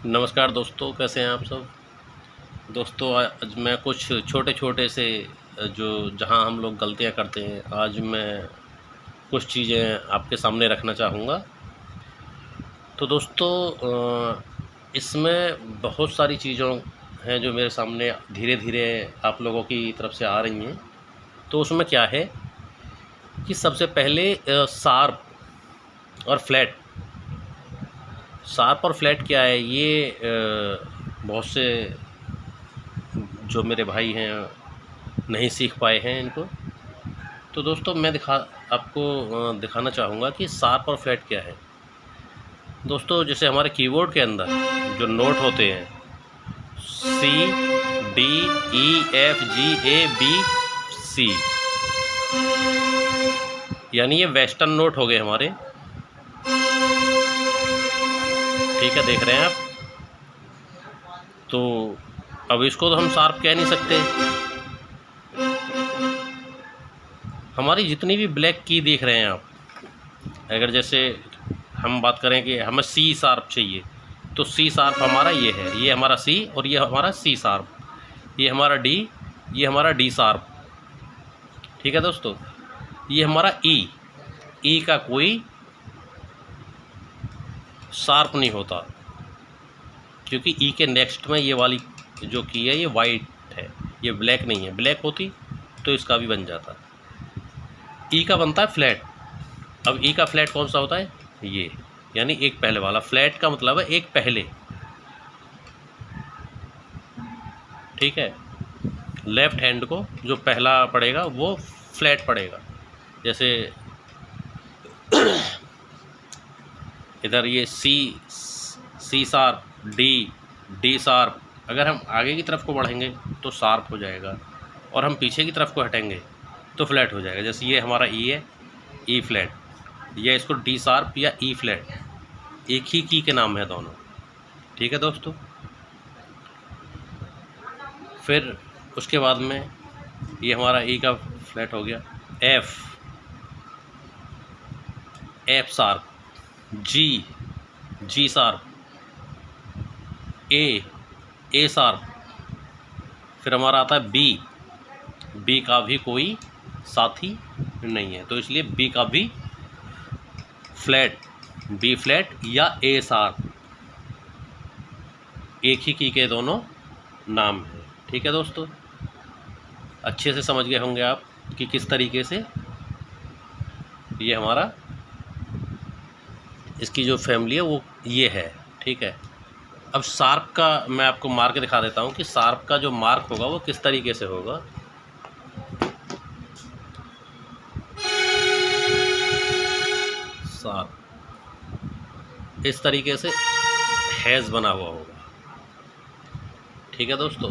नमस्कार दोस्तों, कैसे हैं आप सब। दोस्तों, आज मैं कुछ छोटे छोटे से जो जहां हम लोग गलतियां करते हैं, आज मैं कुछ चीज़ें आपके सामने रखना चाहूँगा। तो दोस्तों, इसमें बहुत सारी चीज़ों हैं जो मेरे सामने धीरे धीरे आप लोगों की तरफ से आ रही हैं। तो उसमें क्या है कि सबसे पहले शार्प और फ्लैट। शार्प और फ्लैट क्या है, ये बहुत से जो मेरे भाई हैं नहीं सीख पाए हैं इनको। तो दोस्तों, मैं आपको दिखाना चाहूँगा कि शार्प और फ्लैट क्या है। दोस्तों, जैसे हमारे कीबोर्ड के अंदर जो नोट होते हैं C D E F G A B C, यानी ये वेस्टर्न नोट हो गए हमारे। ठीक है, देख रहे हैं आप। तो अब इसको तो हम शार्प कह नहीं सकते। हमारी जितनी भी ब्लैक की देख रहे हैं आप, अगर जैसे हम बात करें कि हमें सी शार्प चाहिए, तो सी शार्प हमारा ये है, ये हमारा सी और ये हमारा सी शार्प, ये हमारा डी, ये हमारा डी शार्प। ठीक है दोस्तों, ये हमारा ई का कोई शार्प नहीं होता, क्योंकि ई के नेक्स्ट में ये वाली जो की है ये वाइट है, ये ब्लैक नहीं है। ब्लैक होती तो इसका भी बन जाता। ई का बनता है फ्लैट। अब ई का फ्लैट कौन सा होता है, ये, यानी एक पहले वाला। फ्लैट का मतलब है एक पहले। ठीक है, लेफ्ट हैंड को जो पहला पड़ेगा वो फ्लैट पड़ेगा। जैसे इधर ये सी शार्प, डी शार्प, अगर हम आगे की तरफ को बढ़ेंगे तो शार्प हो जाएगा, और हम पीछे की तरफ को हटेंगे तो फ्लैट हो जाएगा। जैसे ये हमारा ई है, ई फ्लैट, या इसको डी शार्प या ई फ्लैट, एक ही की के नाम है दोनों। ठीक है दोस्तों, फिर उसके बाद में ये हमारा ई का फ्लैट हो गया। एफ शार्प, जी शार्प, ए शार्प, फिर हमारा आता है बी का भी कोई साथी नहीं है, तो इसलिए बी का भी फ्लैट, बी फ्लैट या ए शार्प, एक ही की के दोनों नाम है। ठीक है दोस्तों, अच्छे से समझ गए होंगे आप कि किस तरीके से ये हमारा इसकी जो फैमिली है वो ये है। ठीक है, अब शार्प का मैं आपको मार के दिखा देता हूँ कि शार्प का जो मार्क होगा वो किस तरीके से होगा। शार्प इस तरीके से हैज़ बना हुआ होगा। ठीक है दोस्तों,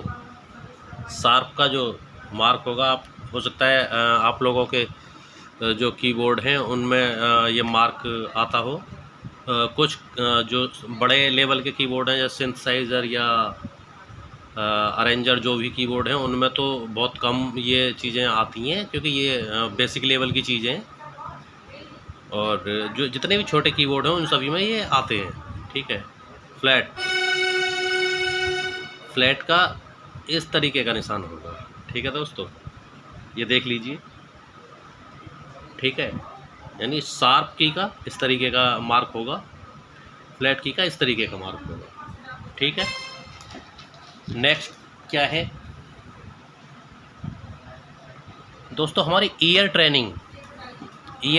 शार्प का जो मार्क होगा, आप हो सकता है आप लोगों के जो कीबोर्ड हैं उनमें ये मार्क आता हो। कुछ जो बड़े लेवल के कीबोर्ड हैं, जैसे सिंथेसाइज़र या अरेंजर, जो भी कीबोर्ड हैं उनमें तो बहुत कम ये चीज़ें आती हैं, क्योंकि ये बेसिक लेवल की चीज़ें हैं। और जो जितने भी छोटे कीबोर्ड हैं उन सभी में ये आते हैं। ठीक है, फ्लैट का इस तरीके का निशान होगा। ठीक है दोस्तों, ये देख लीजिए। ठीक है, यानी शार्प की का इस तरीके का मार्क होगा, फ्लैट की का इस तरीके का मार्क होगा। ठीक है, नेक्स्ट क्या है दोस्तों, हमारी ईयर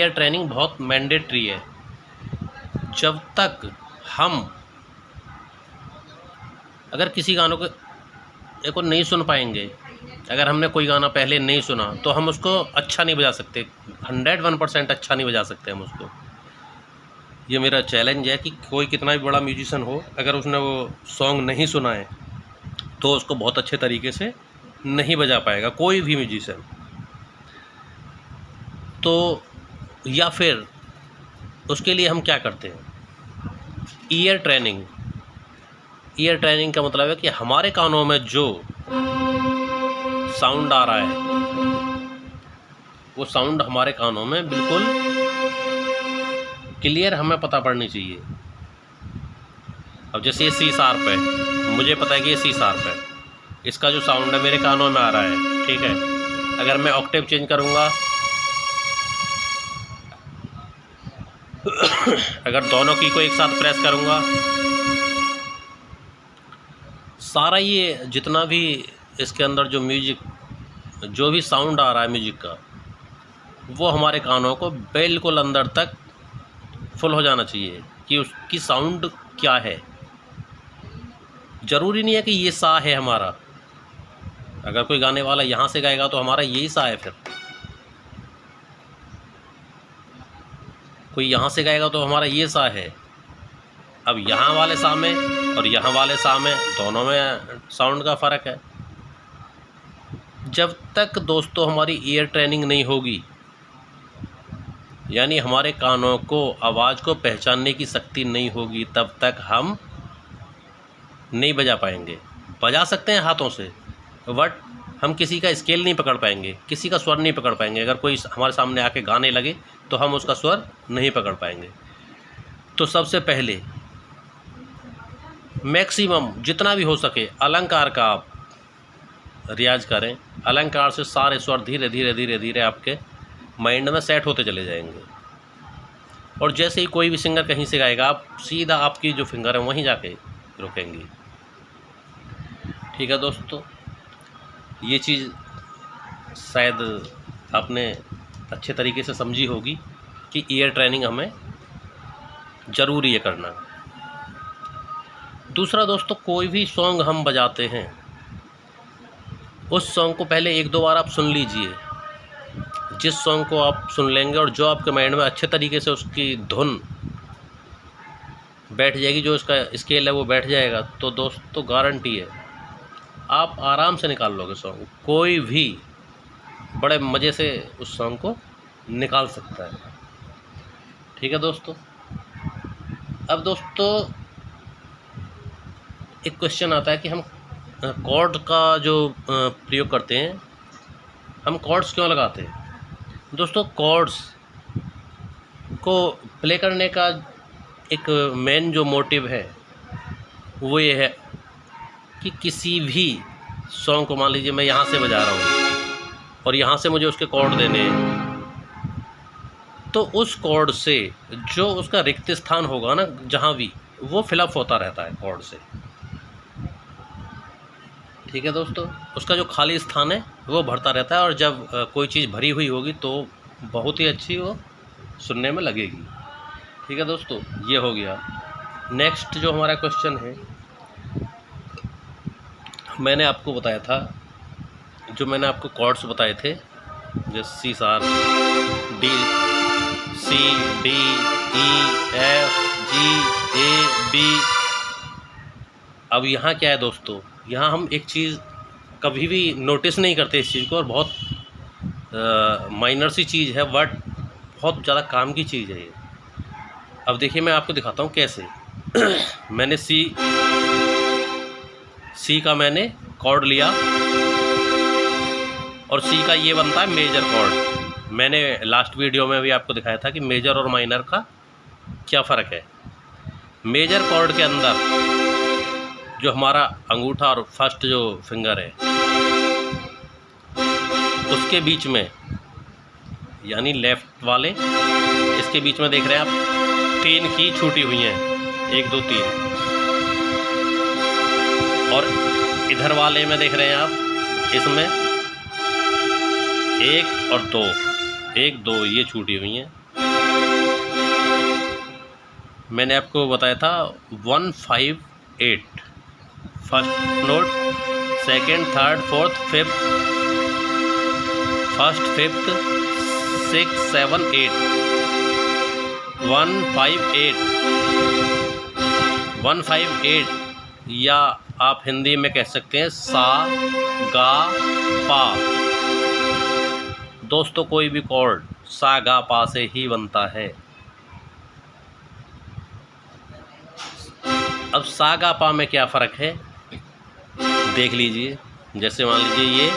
ट्रेनिंग बहुत मैंडेटरी है। जब तक हम अगर किसी गानों को नहीं सुन पाएंगे, अगर हमने कोई गाना पहले नहीं सुना तो हम उसको अच्छा नहीं बजा सकते, 101% अच्छा नहीं बजा सकते हम उसको। ये मेरा चैलेंज है कि कोई कितना भी बड़ा म्यूजिशियन हो, अगर उसने वो सॉन्ग नहीं सुना है तो उसको बहुत अच्छे तरीके से नहीं बजा पाएगा कोई भी म्यूजिशियन। तो या फिर उसके लिए हम क्या करते हैं, ईयर ट्रेनिंग का मतलब है कि हमारे कानों में जो साउंड आ रहा है वो साउंड हमारे कानों में बिल्कुल क्लियर हमें पता पड़नी चाहिए। अब जैसे ये सी शार्प है, मुझे पता है कि ये सी शार्प है, इसका जो साउंड है मेरे कानों में आ रहा है, ठीक है। अगर मैं ऑक्टेव चेंज करूँगा, अगर दोनों की को एक साथ प्रेस करूँगा, सारा ये जितना भी इसके अंदर जो म्यूजिक, जो भी साउंड आ रहा है म्यूजिक का, वो हमारे कानों को बिल्कुल अंदर तक फुल हो जाना चाहिए कि उसकी साउंड क्या है। ज़रूरी नहीं है कि ये सा है हमारा। अगर कोई गाने वाला यहाँ से गाएगा तो हमारा यही सा है, फिर कोई यहाँ से गाएगा तो हमारा ये सा है। अब यहाँ वाले सा में और यहाँ वाले सा में, दोनों में साउंड का फ़र्क है। जब तक दोस्तों हमारी ईयर ट्रेनिंग नहीं होगी, यानी हमारे कानों को आवाज़ को पहचानने की शक्ति नहीं होगी, तब तक हम नहीं बजा पाएंगे। बजा सकते हैं हाथों से, बट हम किसी का स्केल नहीं पकड़ पाएंगे, किसी का स्वर नहीं पकड़ पाएंगे। अगर कोई हमारे सामने आके गाने लगे तो हम उसका स्वर नहीं पकड़ पाएंगे। तो सबसे पहले मैक्सिमम जितना भी हो सके अलंकार का आप रियाज करें। अलंकार से सारे स्वर धीरे धीरे धीरे धीरे आपके माइंड में सेट होते चले जाएंगे। और जैसे ही कोई भी सिंगर कहीं से गाएगा, आप सीधा आपकी जो फिंगर है वहीं जाके रुकेंगी। ठीक है दोस्तों, ये चीज़ शायद आपने अच्छे तरीके से समझी होगी कि ईयर ट्रेनिंग हमें ज़रूरी है करना। दूसरा दोस्तों, कोई भी सॉन्ग हम बजाते हैं, उस सॉन्ग को पहले एक दो बार आप सुन लीजिए। जिस सॉन्ग को आप सुन लेंगे और जो आपके माइंड में अच्छे तरीके से उसकी धुन बैठ जाएगी, जो उसका स्केल है वो बैठ जाएगा, तो दोस्तों गारंटी है आप आराम से निकाल लोगे सॉन्ग। कोई भी बड़े मज़े से उस सॉन्ग को निकाल सकता है। ठीक है दोस्तों। अब दोस्तों एक क्वेश्चन आता है कि हम कॉर्ड का जो प्रयोग करते हैं, हम कॉर्ड्स क्यों लगाते हैं। दोस्तों कॉर्ड्स को प्ले करने का एक मेन जो मोटिव है वो ये है कि किसी भी सॉन्ग को, मान लीजिए मैं यहाँ से बजा रहा हूँ और यहाँ से मुझे उसके कॉर्ड देने हैं, तो उस कॉर्ड से जो उसका रिक्त स्थान होगा ना, जहाँ भी, वो फिलअप होता रहता है कॉर्ड से। ठीक है दोस्तों, उसका जो खाली स्थान है वो भरता रहता है, और जब कोई चीज़ भरी हुई होगी तो बहुत ही अच्छी वो सुनने में लगेगी। ठीक है दोस्तों, ये हो गया। नेक्स्ट जो हमारा क्वेश्चन है, मैंने आपको बताया था, जो मैंने आपको कॉर्ड्स बताए थे, जैसे सी शार्प, डी, सी, डी, ई, एफ, जी, ए, बी। अब यहाँ क्या है दोस्तों, यहाँ हम एक चीज़ कभी भी नोटिस नहीं करते इस चीज़ को, और बहुत माइनर सी चीज़ है, बट बहुत ज़्यादा काम की चीज़ है ये। अब देखिए मैं आपको दिखाता हूँ कैसे। मैंने सी का मैंने कॉर्ड लिया, और सी का ये बनता है मेजर कॉर्ड। मैंने लास्ट वीडियो में भी आपको दिखाया था कि मेजर और माइनर का क्या फ़र्क है। मेजर कॉर्ड के अंदर जो हमारा अंगूठा और फर्स्ट जो फिंगर है, उसके बीच में, यानी लेफ़्ट वाले, इसके बीच में देख रहे हैं आप 3 की छूटी हुई हैं, 1 2 3, और इधर वाले में देख रहे हैं आप, इसमें 1 और 2, 1 2 ये छूटी हुई हैं। मैंने आपको बताया था 1 5 8, first note, second, third, fourth, fifth, first, fifth, 6 7 8, 1 5 8, 1 5 8, या आप हिंदी में कह सकते हैं सा गा पा। दोस्तों कोई भी कॉर्ड सा गा पा से ही बनता है। अब सा गा पा में क्या फ़र्क है देख लीजिए। जैसे मान लीजिए ये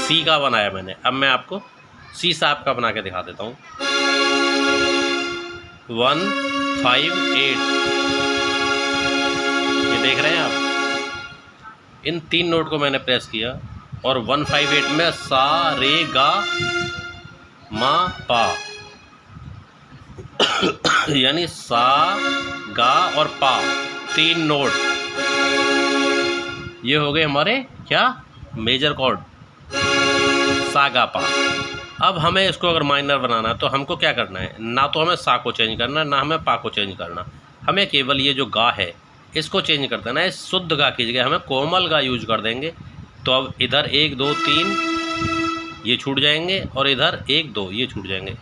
सी का बनाया मैंने, अब मैं आपको सी शार्प का बना के दिखा देता हूँ। 1 5 8, देख रहे हैं आप, इन 3 नोट को मैंने प्रेस किया और 158 में सा रे गा मा पा यानी सा गा और पा 3 नोट, ये हो गए हमारे क्या मेजर कॉर्ड सा गा पा। अब हमें इसको अगर माइनर बनाना है तो हमको क्या करना है, ना तो हमें सा को चेंज करना, ना हमें पा को चेंज करना, हमें केवल ये जो गा है इसको चेंज कर देना है। शुद्ध गा की जगह हमें कोमल गा यूज कर देंगे। तो अब इधर 1 2 3 ये छूट जाएंगे और इधर 1 2 ये छूट जाएंगे,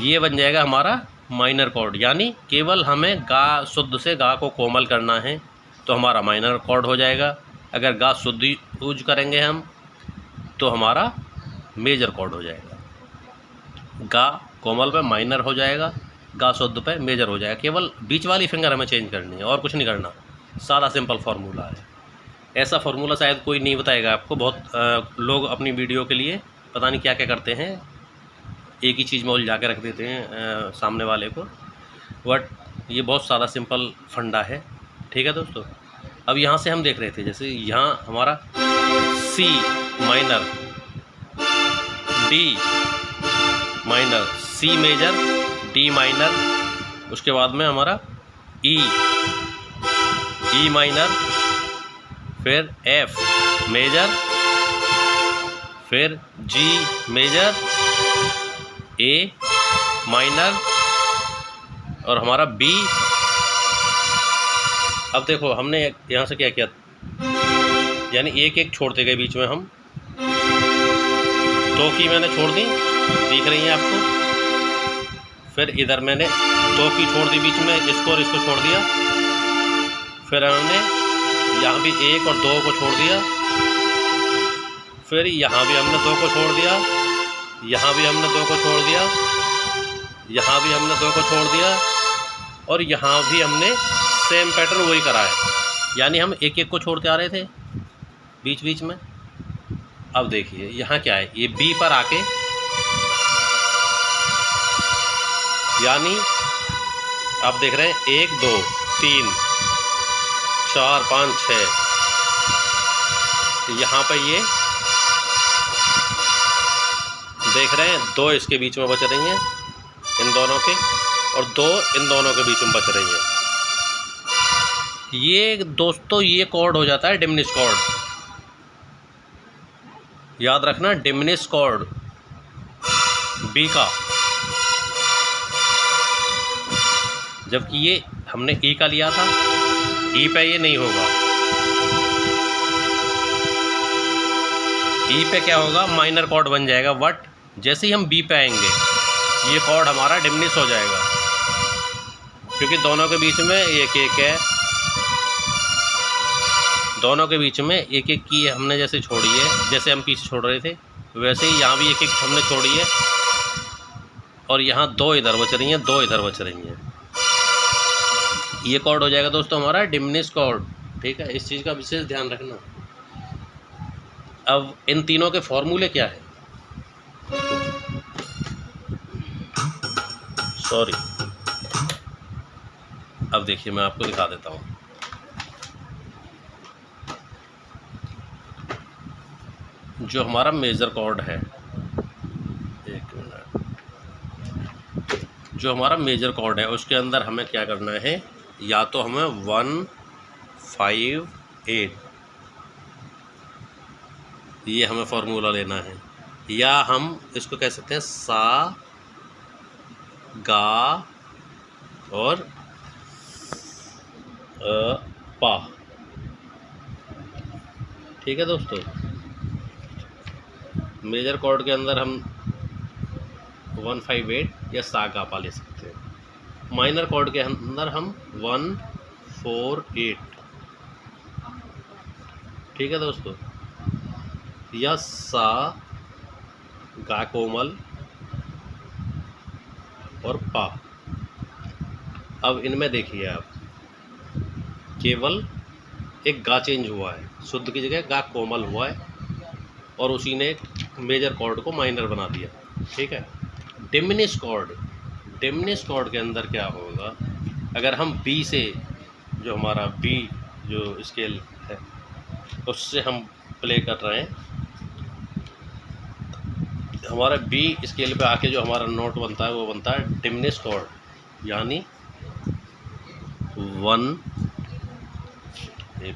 ये बन जाएगा हमारा माइनर कॉर्ड। यानी केवल हमें गा शुद्ध से गा को कोमल करना है तो हमारा माइनर कॉर्ड हो जाएगा। अगर गा शुद्ध यूज करेंगे हम तो हमारा मेजर कॉर्ड हो जाएगा। गा कोमल पे माइनर हो जाएगा, गा शुद्ध पे मेजर हो जाएगा। केवल बीच वाली फिंगर हमें चेंज करनी है और कुछ नहीं करना। सादा सिंपल फार्मूला है। ऐसा फार्मूला शायद कोई नहीं बताएगा आपको। बहुत लोग अपनी वीडियो के लिए पता नहीं क्या क्या करते हैं, एक ही चीज़ में उलझा के रख देते हैं सामने वाले को। बट ये बहुत सादा सिंपल फंडा है, ठीक है दोस्तों। अब यहाँ से हम देख रहे थे, जैसे यहाँ हमारा C minor, D minor, C major, D minor, उसके बाद में हमारा ई माइनर, फिर एफ मेजर, फिर जी मेजर, ए माइनर और हमारा बी। अब देखो हमने यहाँ से क्या किया, यानी एक एक छोड़ते गए बीच में हम, 2 की मैंने छोड़ दी, दिख रही है आपको। फिर इधर मैंने 2 की छोड़ दी बीच में, इसको और इसको छोड़ दिया। फिर हमने यहाँ भी 1 और 2 को छोड़ दिया। फिर यहाँ भी हमने 2 को छोड़ दिया, यहाँ भी हमने 2 को छोड़ दिया, यहाँ भी हमने 2 को छोड़ दिया और यहाँ भी हमने सेम पैटर्न वही करा है। यानी हम एक एक को छोड़ते आ रहे थे बीच बीच में। अब देखिए यहाँ क्या है, ये बी पर आके, यानी आप देख रहे हैं 1 2 3 4 5 6, यहाँ पर ये देख रहे हैं 2 इसके बीच में बच रही हैं इन दोनों के, और 2 इन दोनों के बीच में बच रही हैं। ये दोस्तों ये कॉर्ड हो जाता है डिमिनिश कॉर्ड। याद रखना, डिमिनिश कॉर्ड बी का। जबकि ये हमने ई का लिया था, ई पे ये नहीं होगा। ई पे क्या होगा, माइनर कॉर्ड बन जाएगा। बट जैसे ही हम बी पे आएंगे ये कॉर्ड हमारा डिमिनिश हो जाएगा, क्योंकि दोनों के बीच में एक एक है, दोनों के बीच में एक एक की हमने जैसे छोड़ी है, जैसे हम पीछे छोड़ रहे थे वैसे ही यहाँ भी एक एक हमने छोड़ी है। और यहाँ 2 इधर बच रही हैं, 2 इधर बच रही हैं। ये कॉर्ड हो जाएगा दोस्तों हमारा डिमिनिश कॉर्ड, ठीक है। इस चीज़ का विशेष ध्यान रखना। अब इन तीनों के फॉर्मूले क्या है, सॉरी, अब देखिए मैं आपको दिखा देता हूँ। जो हमारा मेजर कॉर्ड है, एक मिनट, जो हमारा मेजर कॉर्ड है उसके अंदर हमें क्या करना है, या तो हमें 158 ये हमें फार्मूला लेना है, या हम इसको कह सकते हैं सा गा और पा, ठीक है दोस्तों। मेजर कॉर्ड के अंदर हम 158 या सा गा पा ले सकते हैं। माइनर कॉर्ड के अंदर हम 148, ठीक है दोस्तों, या सा गा कोमल और पा। अब इनमें देखिए आप, केवल एक गा चेंज हुआ है, शुद्ध की जगह गा कोमल हुआ है और उसी ने मेजर कॉर्ड को माइनर बना दिया, ठीक है। डिमिनिश कॉर्ड के अंदर क्या होगा, अगर हम बी से जो हमारा बी जो स्केल है उससे हम प्ले कर रहे हैं। हमारा बी स्केल पे आके जो हमारा नोट बनता है वो बनता है डिमिनिश कॉर्ड, यानी 1,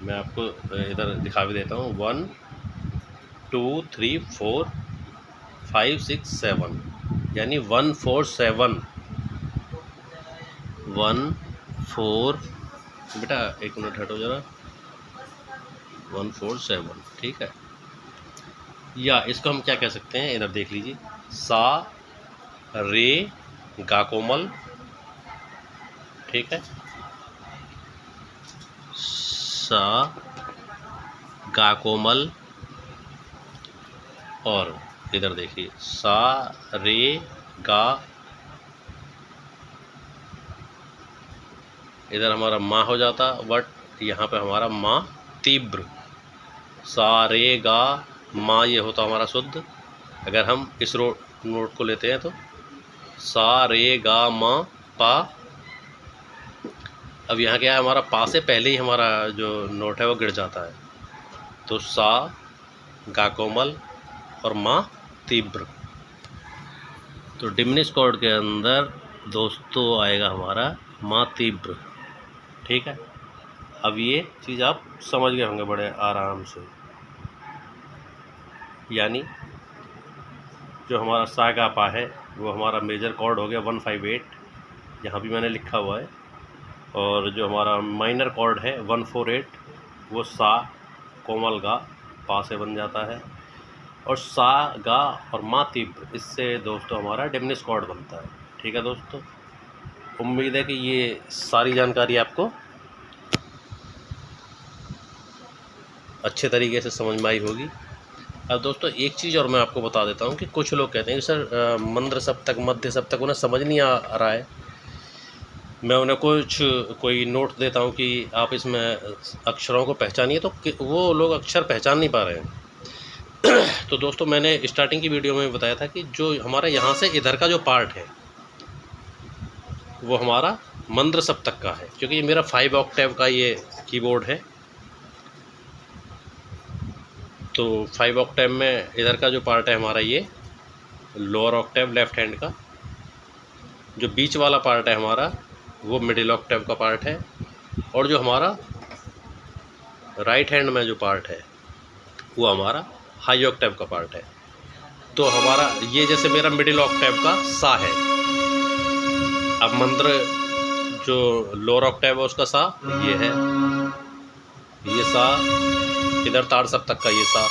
मैं आपको इधर दिखा भी देता हूँ, 1 2 3 4 5 6 7, यानी 1 4 7 1 4, बेटा एक मिनट हटो जरा, 1 4 7, ठीक है। या इसको हम क्या कह सकते हैं, इधर देख लीजिए, सा रे गा कोमल, ठीक है, सा गा कोमल, और इधर देखिए सा रे गा, इधर हमारा माँ हो जाता, बट यहाँ पे हमारा माँ तीव्र, सा रे गा माँ ये होता हमारा शुद्ध। अगर हम इस नोट को लेते हैं तो सा रे गा माँ पा। अब यहाँ क्या है, हमारा पा से पहले ही हमारा जो नोट है वो गिर जाता है, तो सा गा कोमल और माँ तीव्र। तो डिमिनिश कॉर्ड के अंदर दोस्तों आएगा हमारा माँ तीव्र, ठीक है। अब ये चीज़ आप समझ गए होंगे बड़े आराम से, यानी जो हमारा सा गा पा है वो हमारा मेजर कॉर्ड हो गया 158, यहाँ भी मैंने लिखा हुआ है, और जो हमारा माइनर कॉर्ड है 148, वो सा कोमल गा पा से बन जाता है, और सा गा और मा तीव्र, इससे दोस्तों हमारा डिमिनिश कॉर्ड बनता है, ठीक है दोस्तों। उम्मीद है कि ये सारी जानकारी आपको अच्छे तरीके से समझ में आई होगी। अब दोस्तों एक चीज़ और मैं आपको बता देता हूँ कि कुछ लोग कहते हैं कि सर मंद्र सप्तक मध्य सप्तक उन्हें समझ नहीं आ रहा है। मैं उन्हें कोई नोट देता हूँ कि आप इसमें अक्षरों को पहचानिए, तो वो लोग अक्षर पहचान नहीं पा रहे हैं। तो दोस्तों मैंने स्टार्टिंग की वीडियो में बताया था कि जो हमारा यहाँ से इधर का जो पार्ट है वो हमारा मंद्र सप्तक का है, क्योंकि ये मेरा 5 ऑक्टेव का ये कीबोर्ड है। तो 5 ऑक्टेव में इधर का जो पार्ट है हमारा ये लोअर ऑक्टेव लेफ्ट हैंड का, जो बीच वाला पार्ट है हमारा वो मिडिल ऑक्टेव का पार्ट है, और जो हमारा राइट हैंड में जो पार्ट है वो हमारा हाई ऑक्टेव का पार्ट है। तो हमारा ये जैसे मेरा मिडिल ऑक्टेव का सा है, अब मंत्र जो लोअर ऑक्टेव है उसका सा ये है, ये सा, इधर ताड़ सप्तक का ये सा।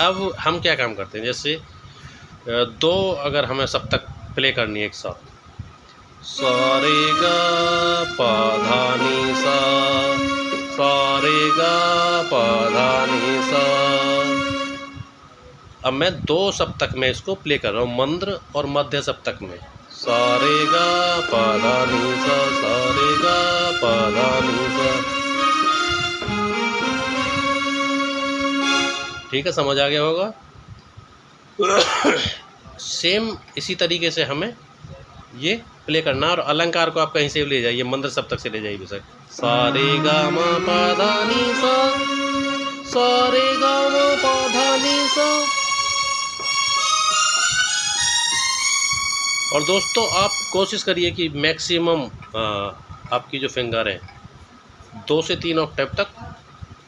अब हम क्या काम करते हैं, जैसे दो अगर हमें सप्तक प्ले करनी है एक साथ, सा रे गा पा धा नी सा, सा रे गा पा धा नी सा। अब मैं 2 सप्तक में इसको प्ले कर रहा हूँ, मंद्र और मध्य सप्तक में, सा रे गा पा धा नी सा, सा रे गा पा धा नी सा, ठीक है, समझ आ गया होगा। सेम इसी तरीके से हमें ये प्ले करना, और अलंकार को आप कहीं से ले जाइए, मंद्र सप्तक से ले जाइए बेशक, सा रे गा मा पा धा नी सा, सा रे गा मा पा धा नी सा। और दोस्तों आप कोशिश करिए कि मैक्सिमम आपकी जो फिंगर है 2 से 3 ऑक्टेव तक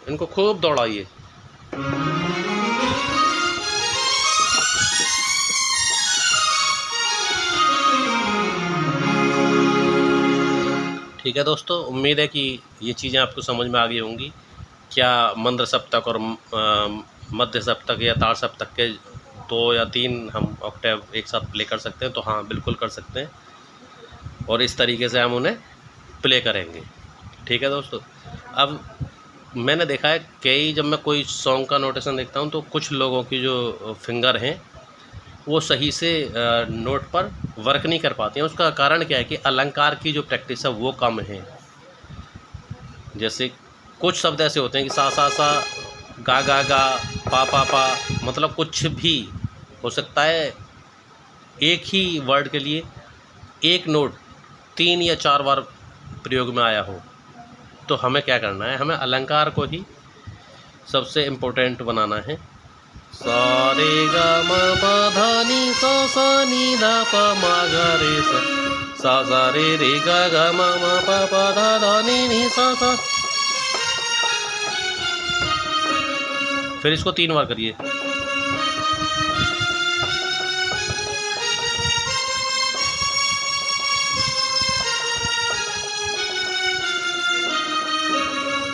इनको खूब दौड़ाइए। ठीक है दोस्तों, उम्मीद है कि ये चीज़ें आपको समझ में आ गई होंगी। क्या मंद्र सप्तक और मध्य सप्तक या ताड़ सप्तक के 2 या 3 हम ऑक्टेव एक साथ प्ले कर सकते हैं? तो हाँ, बिल्कुल कर सकते हैं, और इस तरीके से हम उन्हें प्ले करेंगे। ठीक है दोस्तों, अब मैंने देखा है जब मैं कोई सॉन्ग का नोटेशन देखता हूँ तो कुछ लोगों की जो फिंगर हैं वो सही से नोट पर वर्क नहीं कर पाती हैं। उसका कारण क्या है कि अलंकार की जो प्रैक्टिस है वो कम है। जैसे कुछ शब्द ऐसे होते हैं कि सा सा सा, गा गा गा, पा, मतलब कुछ भी हो सकता है एक ही वर्ड के लिए एक नोट 3 या 4 बार प्रयोग में आया हो, तो हमें क्या करना है, हमें अलंकार को ही सबसे इम्पोर्टेंट बनाना है। सा रे गा मा पा धा नी सा नी धा पा मा गा रे सा रे गा गा मा पा धा नी सा। फिर इसको 3 बार करिए।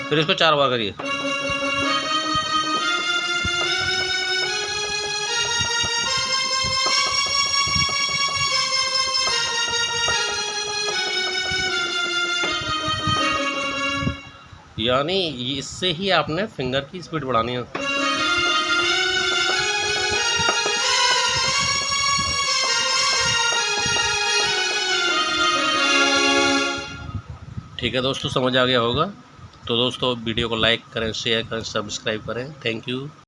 फिर इसको 4 बार करिए। यानी इससे ही आपने फिंगर की स्पीड बढ़ानी है। ठीक है दोस्तों, समझ आ गया होगा। तो दोस्तों वीडियो को लाइक करें, शेयर करें, सब्सक्राइब करें। Thank you.